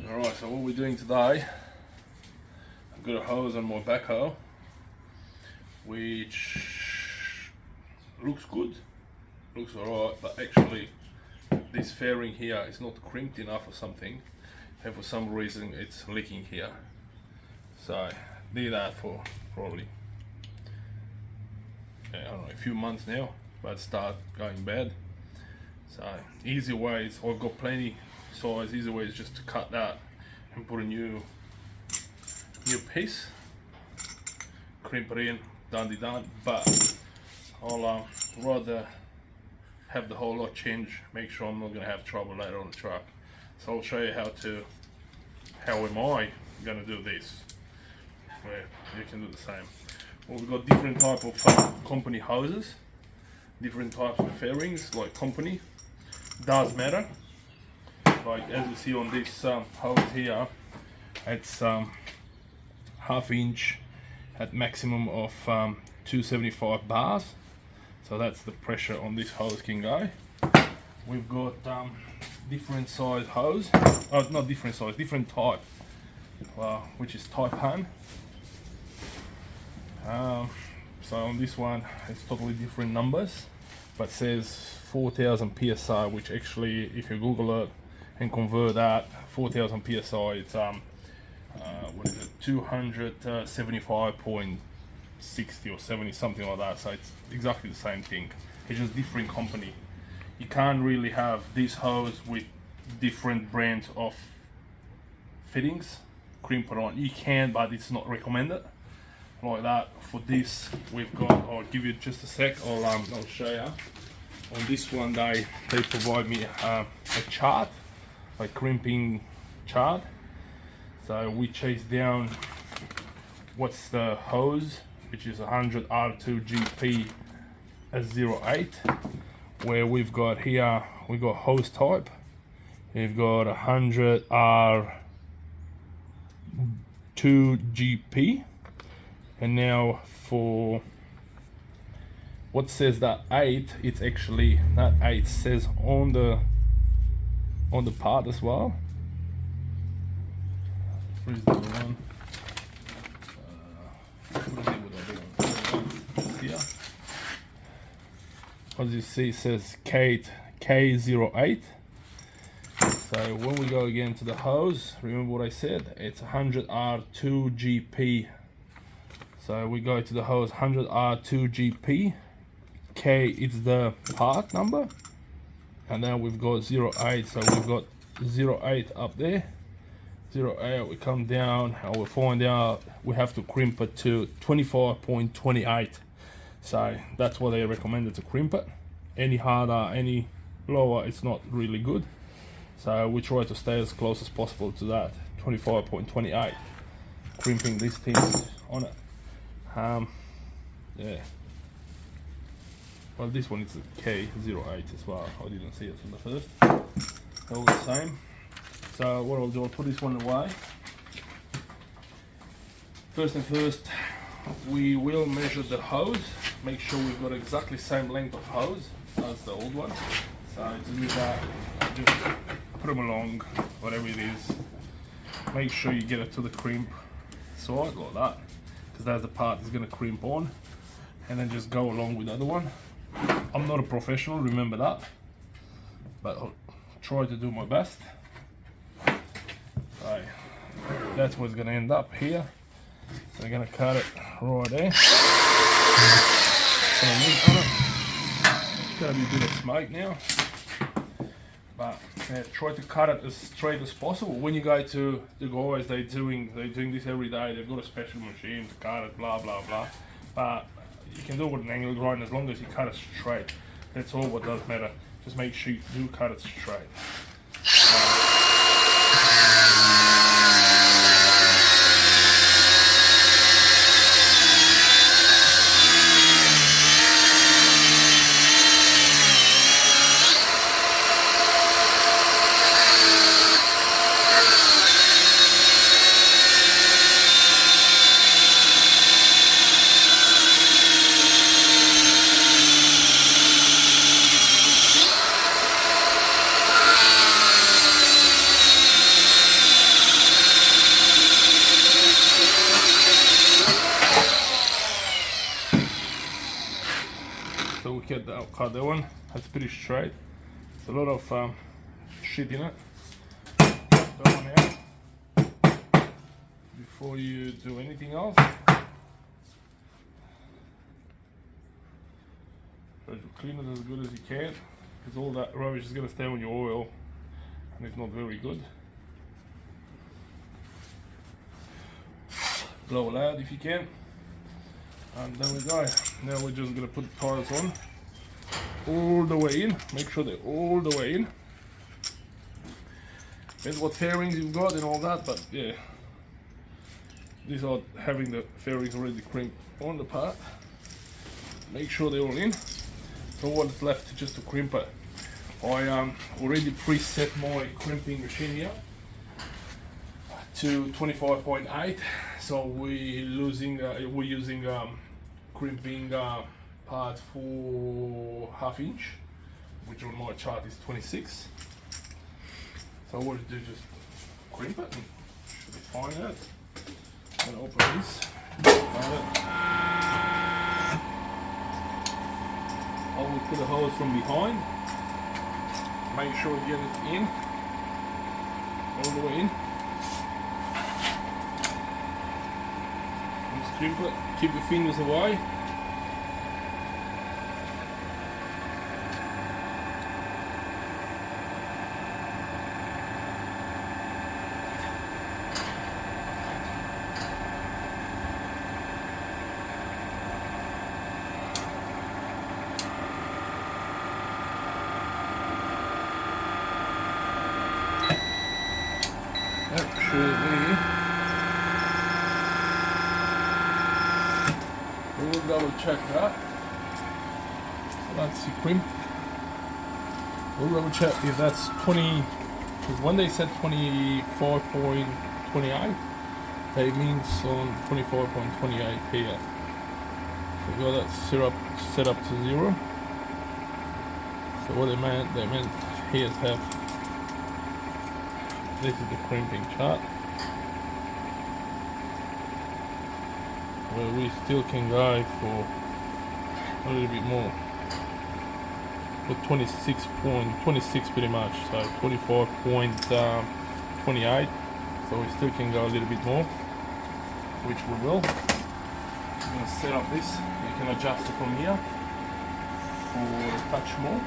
Alright, so what we're doing today, I've got a hose on my backhoe which looks good, looks alright, but actually this fairing here is not crimped enough or something, and for some reason it's leaking here. So I did that for probably I don't know, a few months now, but it started going bad. So easy way is, I've got plenty size, easy way is just to cut that and put a new piece, crimp it in, done. But I'll rather have the whole lot change, make sure I'm not going to have trouble later on the truck. So I'll show you how am I going to do this, where you can do the same. Well, we've got different type of company hoses, different types of fairings, like company does matter. Like as you see on this hose here, it's half inch at maximum of 275 bars, so that's the pressure on this hose can go. We've got different size hose, not different size, different type, which is type Han. So on this one it's totally different numbers, but says 4000 psi, which actually if you Google it and convert that 4000 psi, it's what is it, 275.60 or 70, something like that. So it's exactly the same thing, it's just different company. You can't really have this hose with different brands of fittings crimp it on. You can, but it's not recommended like that. For this we've got, I'll give you just a sec, I'll show you. On this one they provide me a chart, a crimping chart. So we chase down what's the hose, which is 100 R2GP S08, where we've got here, we've got hose type, we've got 100 R2GP, and now for what says that 8, it's actually, that 8 says on the part as well. Where's the other one? Here. As you see, it says K08. So when we go again to the hose, remember what I said, it's 100 R2GP. So we go to the hose 100 R2GP. K is the part number, and then we've got 08, so we've got 08 up there. 08, we come down and we find out we have to crimp it to 25.28. So that's what they recommended to crimp it. Any harder, any lower, it's not really good. So we try to stay as close as possible to that 25.28, crimping these things on it. Yeah. Well, this one is a K08 as well. I didn't see it from the first. All the same. So what I'll do, I'll put this one away. First, we will measure the hose. Make sure we've got exactly same length of hose as the old one. So to do that, just put them along, whatever it is. Make sure you get it to the crimp side like that, because that's the part that's going to crimp on, and then just go along with the other one. I'm not a professional, remember that, but I'll try to do my best. So that's what's going to end up here. So I'm going to cut it right there. It's going to be a bit of smoke now, but yeah, try to cut it as straight as possible. When you go to the guys, they're doing this every day. They've got a special machine to cut it, blah blah blah. But you can do it with an angle grind as long as you cut it straight. That's all what does matter. Just make sure you do cut it straight. look at the car. That one that's pretty straight. There's a lot of shit in it. That one out before you do anything else. Try to clean it as good as you can, because all that rubbish is going to stay on your oil, and it's not very good. Blow it out if you can. And there we go. Now we're just going to put the tires on all the way in. Make sure they're all the way in. Depends what fairings you've got and all that, but yeah. These are having the fairings already crimped on the part. Make sure they're all in. So what's left just to crimp it. I already preset my crimping machine here to 25.8. So we're using crimping part for 1/2 inch, which on my chart is 26. So what to do, just crimp it and should be fine out. I'm gonna open this. I will put a hose from behind. Make sure you get it in, all the way in. Just crimp it. Keep your fingers away. We'll double check that. So that's the crimp. We'll double check if that's 20, because when they said 25.28, that means on 24.28 here. So we got that syrup set up to 0. So what they meant here is have, this is the crimping chart, where we still can go for a little bit more, with 26 pretty much, so 24.28, so we still can go a little bit more, which we will. I'm going to set up this, you can adjust it from here for a touch more.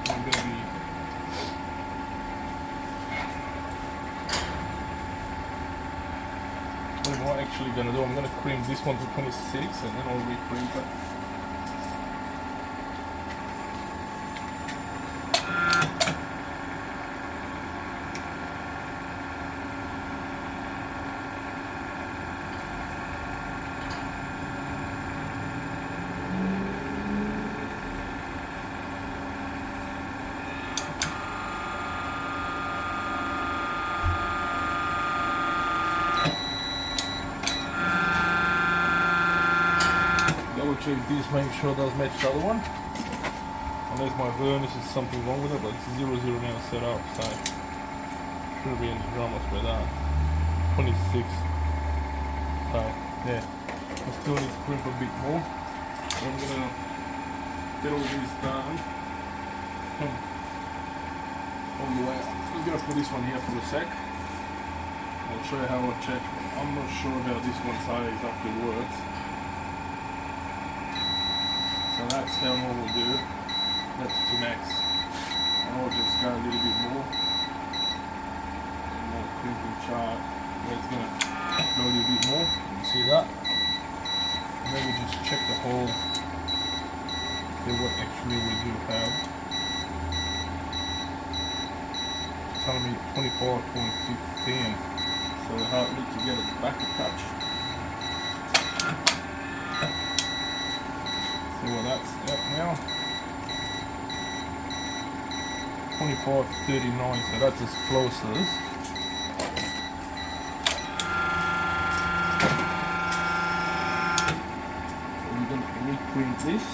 I'm going to be what am I actually going to do? I'm going to crimp this one to 26 and then I'll re-crimp it. Check this, make sure it does match the other one. Unless my vernish is something wrong with it, but it's 0 now set up, so shouldn't be any dramas with that. 26. So yeah, I still need to crimp a bit more. So I'm gonna get all these done. On the way, I'm gonna put this one here for a sec. I'll show you how I check. I'm not sure about this one, how it exactly works. So that's how we'll do it. That's to max. And I'll just go a little bit more. More crimping chart where it's going to go a little bit more. You can see that. And then we just check the hole. See what actually we do have. It's telling me 24.15. So we need to get it back a touch. Well, that's up now. 25.39, so that's as close as. So we're going to re-crimp this.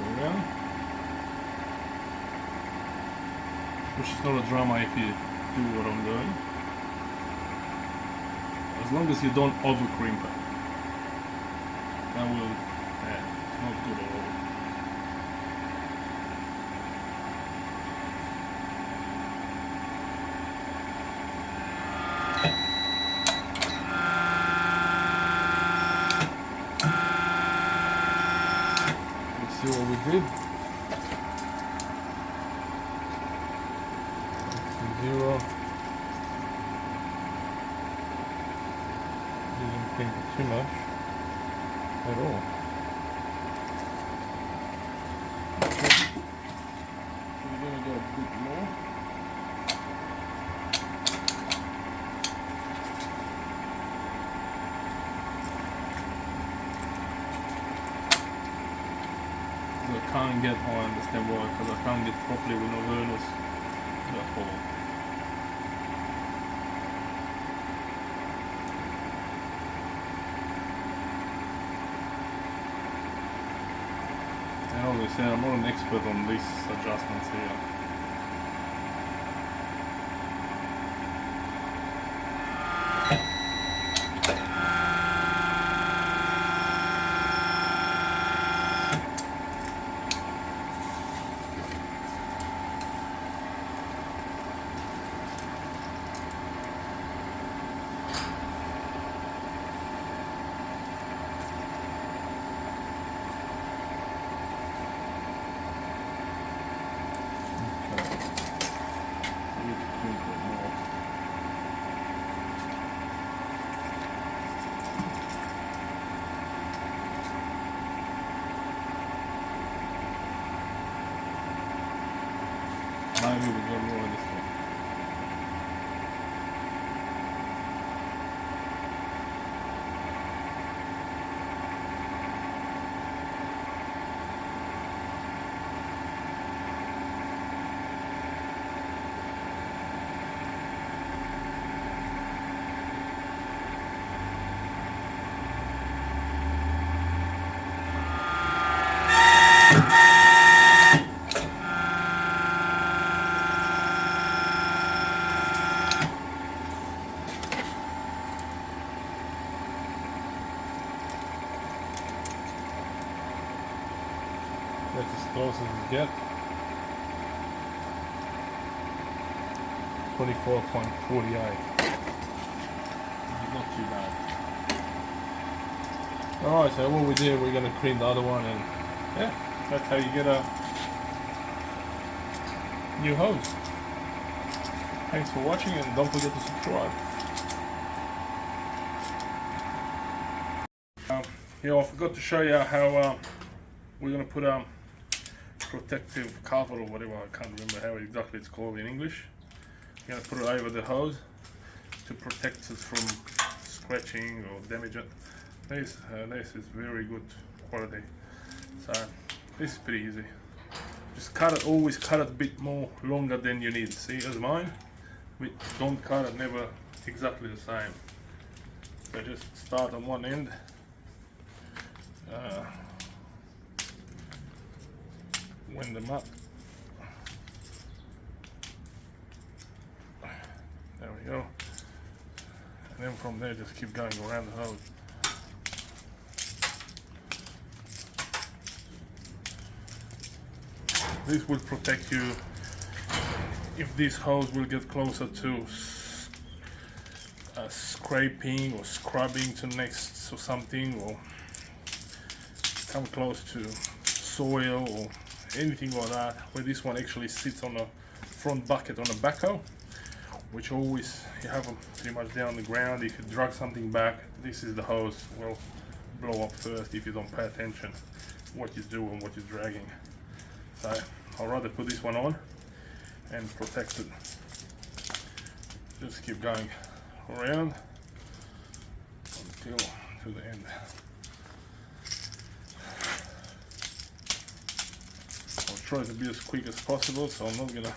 Around. Which is not a drama if you do what I'm doing. As long as you don't over crimp it. That will, it's not good at all. Let's see what we did. 0. Didn't crimp it too much at all. So we're going to go a bit more. So I can't get, I understand why, because I can't get properly with no vernals. The hole. And obviously I'm not an expert on these adjustments here. Maybe we'll go more on this one. That's as close as it gets. 24.48. Not too bad. Alright, so what we did, we're gonna clean the other one, and yeah, that's how you get a new hose. Thanks for watching, and don't forget to subscribe. Yeah, I forgot to show you how we're gonna put a protective cover or whatever, I can't remember how exactly it's called in English. We're going to put it over the hose to protect it from scratching or damage it. This is very good quality. So this is pretty easy. Just cut it, always cut it a bit more longer than you need. See, as mine, we don't cut it never exactly the same. So just start on one end. Wind them up. There we go. And then from there just keep going around the hose. This will protect you if this hose will get closer to scraping or scrubbing to next or something, or come close to soil or anything like that, where this one actually sits on a front bucket on a backhoe, which always you have them pretty much down the ground. If you drag something back, this is the hose will blow up first if you don't pay attention what you do and what you're dragging. So I'd rather put this one on and protect it. Just keep going around until to the end. Try to be as quick as possible, so I'm not gonna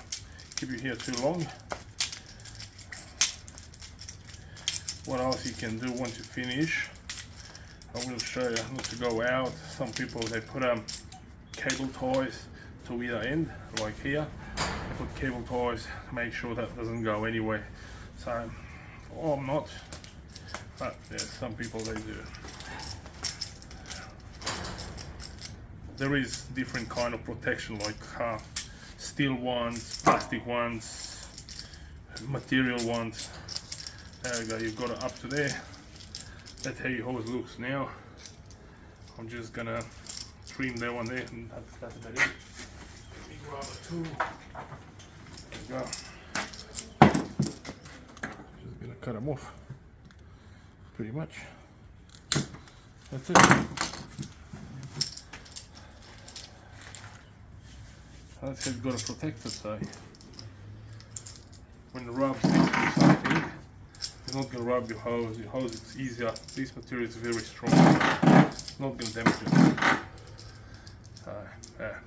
keep you here too long. What else you can do once you finish, I will show you not to go out. Some people, they put cable ties to either end, like here. They put cable ties to make sure that doesn't go anywhere. So I'm not. But yeah, some people they do. There is different kind of protection, like steel ones, plastic ones, material ones. There you go, you've got it up to there. That's how your hose looks now. I'm just gonna trim that one there, and that's about it. Let me grab a tool. There you go. Just gonna cut them off. Pretty much. That's it. That's how you've got to protect it, so when the rub's into something, it's not going to rub your hose. Your hose is easier. This material is very strong. It's not going to damage it. So, yeah.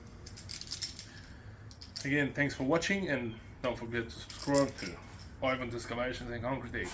Again, thanks for watching, and don't forget to subscribe to Ivan's Excavations and Concrete.